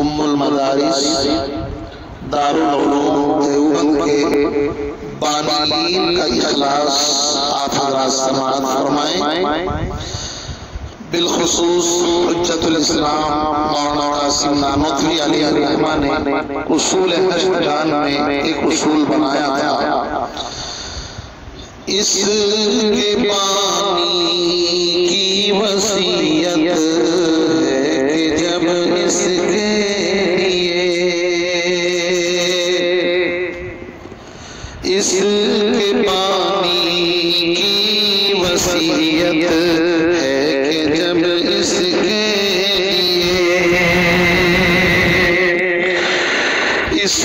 ام المدارس دارالعلوم دیوبند کے بانیین کا اخلاص آپ حضرات سماعت فرمائیں۔ بالخصوص حجت الاسلام مولانا قاسم نانوتوی علیہ الرحمہ نے اصول حشر جان میں ایک اصول بنایا تھا، اس کے بانی کی وصیت ہے کہ جب اس کے لیے اس کے بانی کی وصیت ہے کہ جب اس کے لیے اس